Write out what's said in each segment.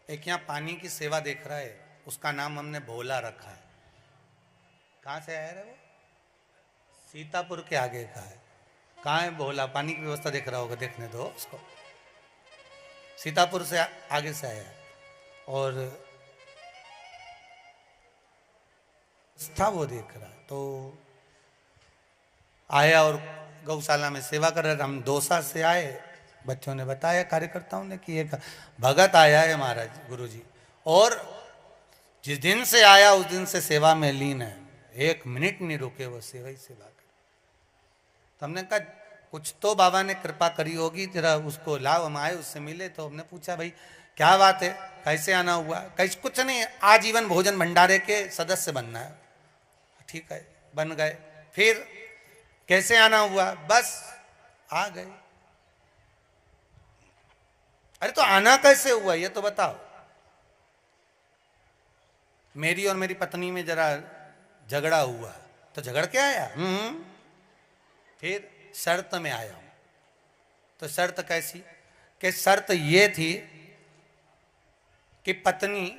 एक यहाँ पानी की सेवा देख रहा है, उसका नाम हमने भोला रखा है। कहाँ से आया रे वो? सीतापुर के आगे का है। कहाँ है भोला? पानी की व्यवस्था देख रहा होगा, देखने दो उसको। सीतापुर से आगे से आया है और था वो देख रहा, तो आया और गौशाला में सेवा कर रहे थे। हम दौसा से आए, बच्चों ने बताया, कार्यकर्ताओं ने, कि एक भगत आया है महाराज गुरुजी, और जिस दिन से आया उस दिन से सेवा में लीन है, एक मिनट नहीं रुके, वो सेवा ही सेवा कर। तो हमने कहा कुछ तो बाबा ने कृपा करी होगी, जरा उसको लाओ। हम आए, उससे मिले, तो हमने पूछा भाई क्या बात है, कैसे आना हुआ? कैसे? कुछ नहीं, आजीवन भोजन भंडारे के सदस्य बनना है। ठीक है, बन गए। फिर कैसे आना हुआ? बस आ गए। अरे तो आना कैसे हुआ ये तो बताओ। मेरी और मेरी पत्नी में जरा झगड़ा हुआ, तो झगड़ के आया। फिर शर्त में आया हूं। तो शर्त कैसी? कि शर्त ये थी कि पत्नी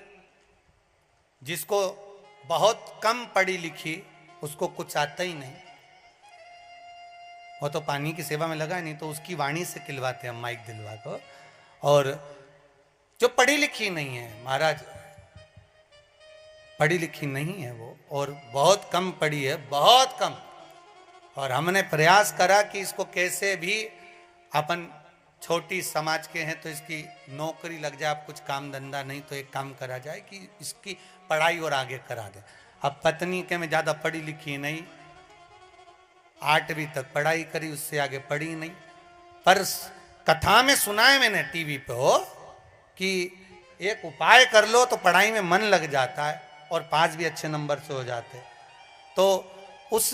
जिसको बहुत कम पढ़ी लिखी, उसको कुछ आता ही नहीं, वो तो पानी की सेवा में लगा, नहीं तो उसकी वाणी से खिलवाते हम माइक दिलवा को। और जो पढ़ी लिखी नहीं है महाराज, पढ़ी लिखी नहीं है वो, और बहुत कम पढ़ी है, बहुत कम। और हमने प्रयास करा कि इसको कैसे भी, अपन छोटी समाज के हैं तो इसकी नौकरी लग जाए, कुछ काम धंधा नहीं तो एक काम करा जाए कि इसकी पढ़ाई और आगे करा दे। अब पत्नी के में ज़्यादा पढ़ी लिखी नहीं, 8वीं तक पढ़ाई करी, उससे आगे पढ़ी नहीं। पर कथा में सुना है मैंने टीवी पे हो कि एक उपाय कर लो तो पढ़ाई में मन लग जाता है और पास भी अच्छे नंबर से हो जाते। तो उस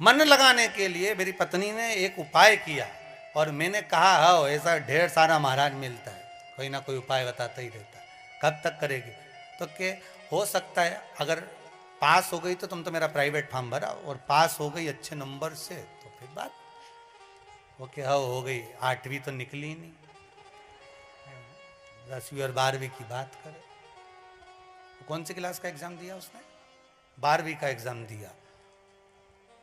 मन लगाने के लिए मेरी पत्नी ने एक उपाय किया, और मैंने कहा हाँ ऐसा ढेर सारा महाराज मिलता है, कोई ना कोई उपाय बताता ही रहता है, कब तक करेगी? तो के हो सकता है अगर पास हो गई तो तुम तो मेरा प्राइवेट फॉर्म भरा, और पास हो गई अच्छे नंबर से तो फिर बात ओके, हाँ हो गई। 8वीं तो निकली नहीं, 10वीं और 12वीं की बात करें। कौन सी क्लास का एग्जाम दिया उसने? 12वीं का एग्जाम दिया।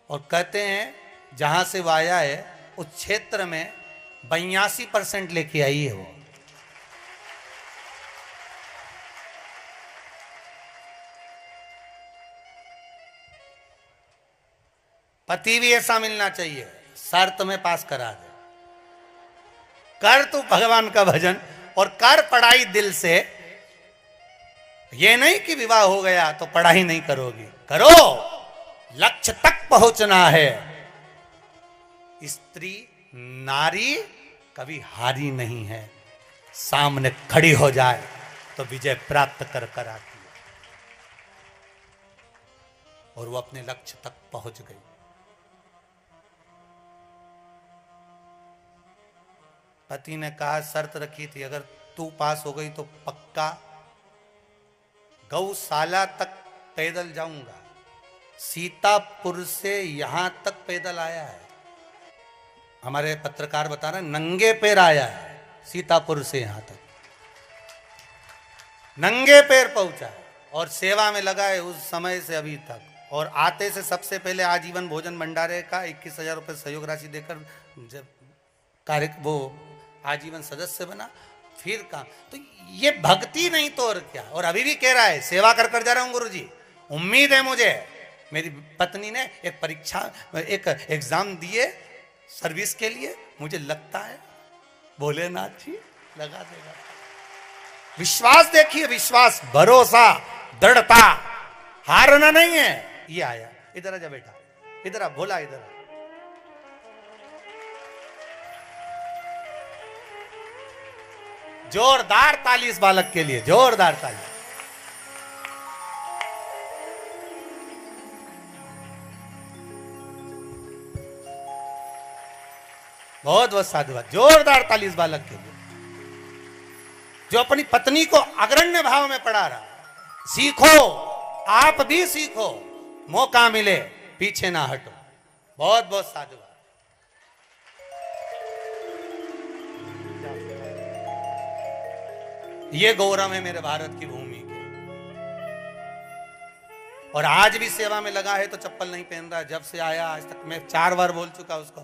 और कहते हैं जहां से वो आया है उस क्षेत्र में 82% लेके आई है वो। पति भी ऐसा मिलना चाहिए, शर्त में पास करा दे। कर तू भगवान का भजन और कर पढ़ाई दिल से। ये नहीं कि विवाह हो गया तो पढ़ाई नहीं करोगी, करो, लक्ष्य तक पहुंचना है। स्त्री नारी कभी हारी नहीं है, सामने खड़ी हो जाए तो विजय प्राप्त कर कर आती है। और वो अपने लक्ष्य तक पहुंच गई। पति ने कहा, शर्त रखी थी अगर तू पास हो गई तो पक्का गौशाला तक पैदल जाऊंगा। सीतापुर से यहां तक पैदल आया है, हमारे पत्रकार बता रहे हैं, नंगे पैर आया है सीतापुर से यहां तक, नंगे पैर पहुंचा है और सेवा में लगा है उस समय से अभी तक। और आते से सबसे पहले आजीवन भोजन भंडारे का 21,000 रुपये सहयोग राशि देकर जब कार्य वो आजीवन सदस्य बना, फिर काम। तो ये भक्ति नहीं तो और क्या। और अभी भी कह रहा है सेवा कर कर जा रहा हूं गुरुजी। उम्मीद है मुझे, मेरी पत्नी ने एक परीक्षा, एक एग्जाम दिए सर्विस के लिए, मुझे लगता है भोलेनाथ जी लगा देगा। विश्वास देखिए, विश्वास, भरोसा, दृढ़ता, हारना नहीं है। ये आया, इधर आ जा बेटा, इधर आ भोला, इधर आ। जोरदार ताली इस बालक के लिए, जोरदार ताली। बहुत बहुत साधुवाद, जोरदार ताली इस बालक के लिए जो अपनी पत्नी को अग्रण्य भाव में पढ़ा रहा। सीखो, आप भी सीखो, मौका मिले पीछे ना हटो। बहुत बहुत साधुवाद। ये गौरव है मेरे भारत की भूमि के। और आज भी सेवा में लगा है तो चप्पल नहीं पहन रहा। जब से आया आज तक मैं 4 बार बोल चुका उसको,